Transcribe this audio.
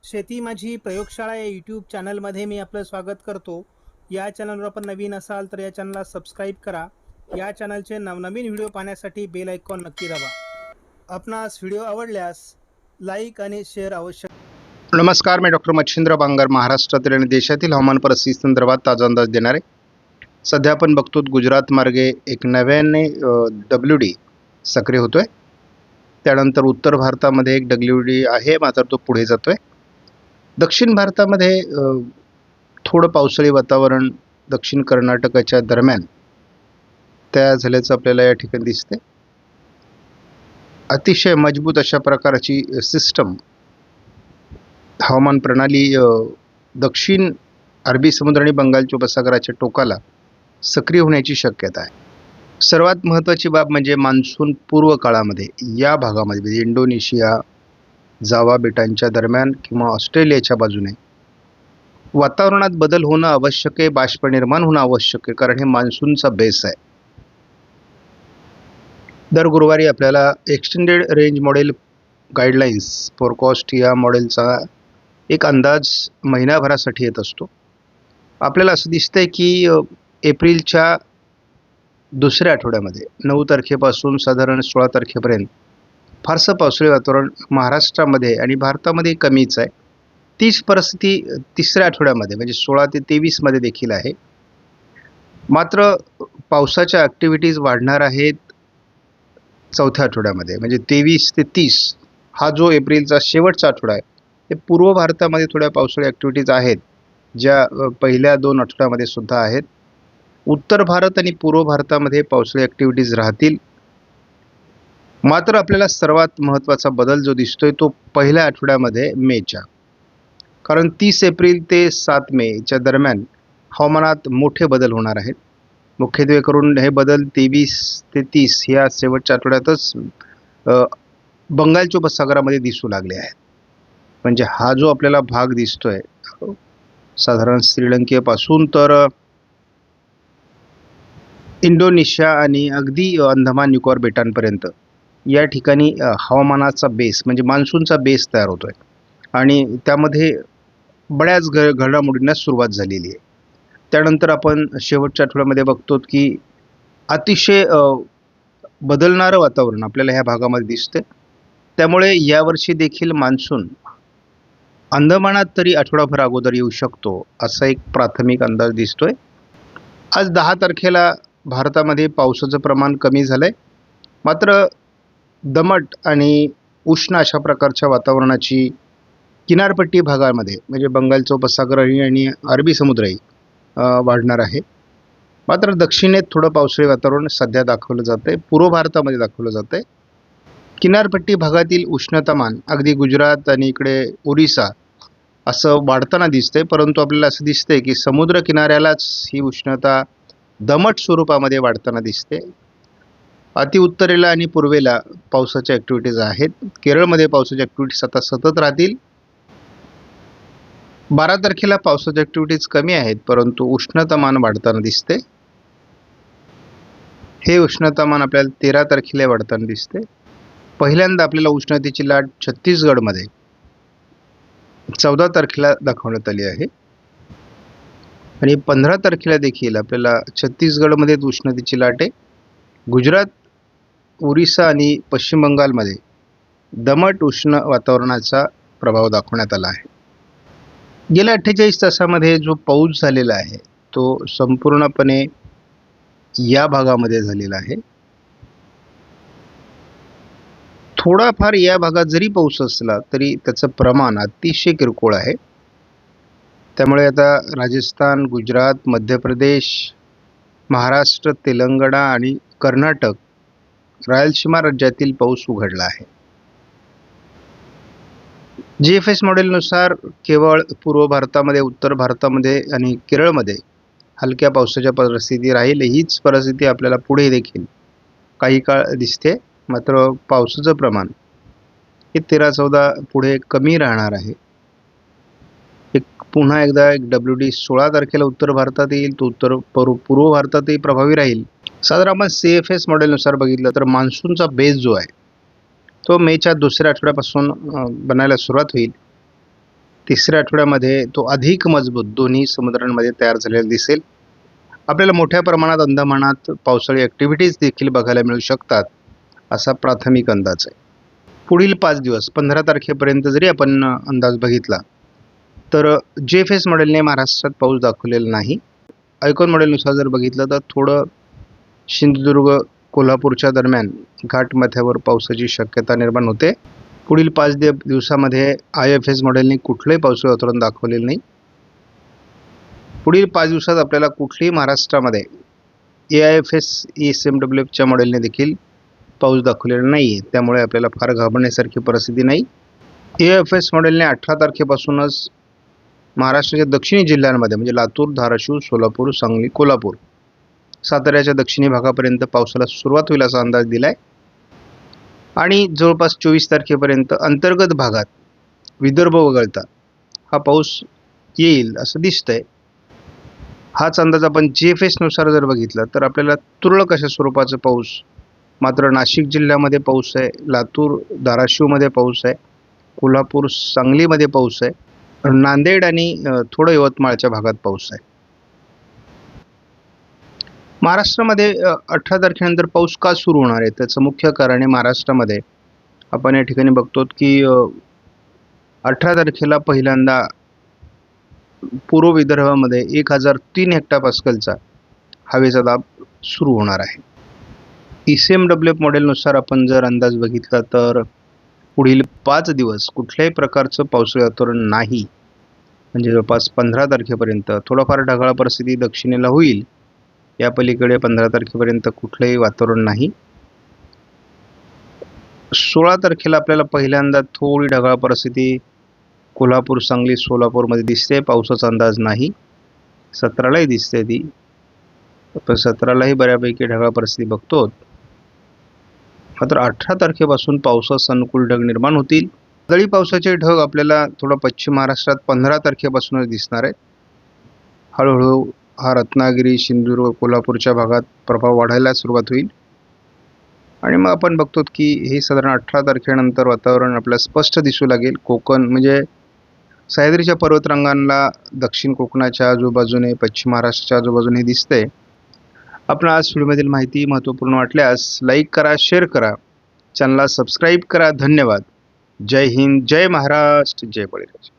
शेती माझी प्रयोगशाळा या यूट्यूब चॅनलमध्ये मी आपलं स्वागत करतो. या चॅनलवर आपण नवीन असाल तर या चॅनलला सबस्क्राईब करा. या चॅनलचे नवनवीन व्हिडिओ पाहण्यासाठी बेल आयकॉन नक्की दाबा. आपणास व्हिडिओ आवडल्यास लाईक आणि शेअर अवश्य. नमस्कार, मी डॉक्टर मच्छिंद्र बांगर महाराष्ट्रातील आणि देशातील हवामान परिस्थिती संदर्भात ताजा अंदाज देणार आहे. सध्या आपण बघतो गुजरात मार्गे एक नव्याने WD सक्रिय होतोय. त्यानंतर उत्तर भारतामध्ये एक WD आहे, मात्र तो पुढे जातोय. दक्षिण भारतामध्ये थोडं पावसाळी वातावरण दक्षिण कर्नाटकाच्या दरम्यान तयार झाल्याचं आपल्याला या ठिकाणी दिसते. अतिशय मजबूत अशा प्रकारची सिस्टम हवामान प्रणाली दक्षिण अरबी समुद्र आणि बंगालच्या उपसागराच्या टोकाला सक्रिय होण्याची शक्यता आहे. सर्वात महत्त्वाची बाब म्हणजे मान्सून पूर्व काळामध्ये या भागामध्ये म्हणजे इंडोनेशिया, जावा बेटांच्या दरम्यान किंवा ऑस्ट्रेलियाच्या बाजूने वातावरणात बदल होणं आवश्यक आहे, बाष्प निर्माण होणं आवश्यक आहे, कारण हे मान्सूनचा बेस आहे. दर गुरुवारी आपल्याला extended range model guidelines forecast या मॉडेलचा एक अंदाज महिनाभरासाठी येत असतो. आपल्याला असं दिसतंय की एप्रिलच्या दुसऱ्या आठवड्यामध्ये 9 तारखेपासून साधारण 16 तारखेपर्यंत फारसं पावसाळी वातावरण महाराष्ट्रामध्ये आणि भारतामध्ये कमीच आहे. तीच परिस्थिती तिसऱ्या आठवड्यामध्ये म्हणजे 16 ते 23 मध्ये देखील आहे. मात्र पावसाच्या ॲक्टिव्हिटीज वाढणार आहेत चौथ्या आठवड्यामध्ये, म्हणजे 23 ते 30 हा जो एप्रिलचा शेवटचा आठवडा आहे, ते पूर्व भारतामध्ये थोड्या पावसाळी ॲक्टिव्हिटीज आहेत, ज्या पहिल्या 2 आठवड्यामध्ये सुद्धा आहेत. उत्तर भारत आणि पूर्व भारतामध्ये पावसाळी ॲक्टिव्हिटीज राहतील. मात्र आपल्याला सर्वात महत्त्वाचा बदल जो दिसतोय तो पहिल्या आठवड्यामध्ये मेच्या, कारण 30 एप्रिल ते 7 मेच्या दरम्यान हवामानात मोठे बदल होणार आहेत. मुख्यत्वे करून हे बदल 23 ते 30 या शेवटच्या आठवड्यातच बंगालच्या उपसागरामध्ये दिसू लागले आहेत. म्हणजे हा जो आपल्याला भाग दिसतोय साधारण श्रीलंकेपासून तर इंडोनेशिया आणि अगदी अंदमान निकोबार बेटांपर्यंत या ठिकाणी हवामानाचा बेस म्हणजे मान्सूनचा बेस तयार होतोय आणि त्यामध्ये बऱ्याच घडामोडींना सुरुवात झालेली आहे. त्यानंतर आपण शेवटच्या आठवड्यामध्ये बघतो की अतिशय बदलणारं वातावरण आपल्याला ह्या भागामध्ये दिसते. त्यामुळे यावर्षी देखील मान्सून अंदमानात तरी आठवडाभर अगोदर येऊ शकतो असा एक प्राथमिक अंदाज दिसतोय. आज 10 तारखेला भारतामध्ये पावसाचं प्रमाण कमी झालंय, मात्र दमट आणि उष्ण अशा प्रकारच्या वातावरणाची किनारपट्टी भागामध्ये म्हणजे बंगालचा उपसागर आणि अरबी समुद्रही वाढणार आहे. मात्र दक्षिणेत थोडं पावसाळी वातावरण सध्या दाखवलं जातं आहे, पूर्व भारतामध्ये दाखवलं जातं आहे. किनारपट्टी भागातील उष्णतामान अगदी गुजरात आणि इकडे ओरिसा असं वाढताना दिसतंय, परंतु आपल्याला असं दिसतंय की समुद्र किनाऱ्यालाच ही उष्णता दमट स्वरूपामध्ये वाढताना दिसते. अतिउत्तरेला आणि पूर्वेला पावसाच्या ॲक्टिव्हिटीज आहेत. केरळमध्ये पावसाच्या ॲक्टिव्हिटीज आता सतत राहतील. 12 तारखेला पावसाच्या ॲक्टिव्हिटीज कमी आहेत, परंतु उष्णतामान वाढताना दिसते. हे उष्णतामान आपल्याला 13 तारखेला वाढताना दिसते. पहिल्यांदा आपल्याला उष्णतेची लाट छत्तीसगडमध्ये 14 तारखेला दाखवण्यात आली आहे आणि 15 तारखेला देखील आपल्याला छत्तीसगडमध्ये उष्णतेची लाट आहे. गुजरात, ओरिसा आणि पश्चिम बंगालमध्ये दमट उष्ण वातावरणाचा प्रभाव दाखवण्यात आला आहे. गेल्या 48 तासामध्ये जो पाऊस झालेला आहे तो संपूर्णपणे या भागामध्ये झालेला आहे. थोडाफार या भागात जरी पाऊस असला तरी त्याचं प्रमाण अतिशय किरकोळ आहे. त्यामुळे आता राजस्थान, गुजरात, मध्य प्रदेश, महाराष्ट्र, तेलंगणा आणि कर्नाटक, रायलसीमा राज्यातील पाऊस उघडला आहे. GFS मॉडेलनुसार केवळ पूर्व भारतामध्ये, उत्तर भारतामध्ये आणि केरळमध्ये हलक्या पावसाच्या परिस्थिती राहील. हीच परिस्थिती आपल्याला पुढे देखील काही काळ दिसते. मात्र पावसाचं प्रमाण हे 13-14 पुढे कमी राहणार आहे. पुन्हा एकदा एक WD 16 तारखेला उत्तर भारतात येईल, तो पूर्व भारतातही प्रभावी राहील. साधारण आपण CFS मॉडेलनुसार बघितलं तर मान्सूनचा बेस जो आहे तो मेच्या दुसऱ्या आठवड्यापासून बनायला सुरुवात होईल. तिसऱ्या आठवड्यामध्ये तो अधिक मजबूत दोन्ही समुद्रांमध्ये तयार झालेला दिसेल. आपल्याला मोठ्या प्रमाणात अंदमानात पावसाळी ॲक्टिव्हिटीज देखील बघायला मिळू शकतात असा प्राथमिक अंदाज आहे. पुढील 5 दिवस 15 तारखेपर्यंत जरी आपण अंदाज बघितला तर JFS मॉडेलने महाराष्ट्रात पाऊस दाखवलेला नाही. आयकॉन मॉडेलनुसार जर बघितलं तर थोडं सिंधुदुर्ग कोल्हापूरच्या दरम्यान घाटमाथ्यावर पावसाची शक्यता निर्माण होते. पुढील 5 दिवसामध्ये IFS मॉडेलने कुठलंही पावसाळी वातावरण दाखवलेलं नाही. पुढील 5 दिवसात आपल्याला कुठलीही महाराष्ट्रामध्ये AIFS ESMWFच्या मॉडेलने देखील पाऊस दाखवलेला नाही आहे. त्यामुळे आपल्याला फार घाबरण्यासारखी परिस्थिती नाही. AIFS मॉडेलने 18 तारखेपासूनच महाराष्ट्राच्या दक्षिणी जिल्ह्यांमध्ये म्हणजे लातूर, धाराशिव, सोलापूर, सांगली, कोल्हापूर, साताऱ्याच्या दक्षिणी भागापर्यंत पावसाला सुरुवात होईल असा अंदाज दिला आहे. आणि जवळपास 24 तारखेपर्यंत अंतर्गत भागात विदर्भ वगळता हा पाऊस येईल असं दिसतंय. हाच अंदाज आपण JFSनुसार जर बघितला तर आपल्याला तुरळक अशा स्वरूपाचा पाऊस मात्र नाशिक जिल्ह्यामध्ये पाऊस आहे, लातूर, धाराशिवमध्ये पाऊस आहे, कोल्हापूर, सांगलीमध्ये पाऊस आहे, नांदेड आणि थोडं यवतमाळच्या भागात पाऊस आहे. महाराष्ट्रामध्ये 18 तारखेनंतर पाऊस का सुरू होणार आहे त्याचं मुख्य कारण आहे महाराष्ट्रामध्ये आपण या ठिकाणी बघतो की 18 तारखेला पहिल्यांदा पूर्व विदर्भामध्ये 1003 हेक्टोपास्कलचा हवेचा दाब सुरू होणार आहे. ECMWF मॉडेलनुसार आपण जर अंदाज बघितला तर पुढील 5 दिवस कुठल्याही प्रकारचं पावसाळी वातावरण नाही. म्हणजे जवळपास 15 तारखेपर्यंत थोडाफार ढगाळ परिस्थिती दक्षिणेला होईल. या पलीकडे 15 तारखेपर्यंत कुठलंही वातावरण नाही. 16 तारखेला आपल्याला पहिल्यांदा थोडी ढगाळ परिस्थिती कोल्हापूर, सांगली, सोलापूरमध्ये दिसते. पावसाचा अंदाज नाही. 17लाही दिसते ती, पण 17लाही बऱ्यापैकी ढगाळ परिस्थिती बघतो. मात्र 18 तारखेपासून पावसास अनुकूल ढग निर्माण होतील. वादळी पावसाचे ढग आपल्याला थोडं पश्चिम महाराष्ट्रात 15 तारखेपासूनच दिसणार आहेत. हळूहळू हा रत्नागिरी, सिंधुदुर्ग, कोल्हापूरच्या भागात प्रभाव वाढायला सुरुवात होईल आणि मग आपण बघतो की हे साधारण 18 तारखेनंतर वातावरण आपल्याला स्पष्ट दिसू लागेल. कोकण म्हणजे सह्याद्रीच्या पर्वतरांगांना दक्षिण कोकणाच्या आजूबाजूने, पश्चिम महाराष्ट्राच्या आजूबाजूने दिसते. आपण आज व्हिडिओमधील माहिती महत्त्वपूर्ण वाटल्यास लाईक करा, शेअर करा, चॅनलला सबस्क्राईब करा. धन्यवाद. जय हिंद, जय महाराष्ट्र, जय बळीराजा.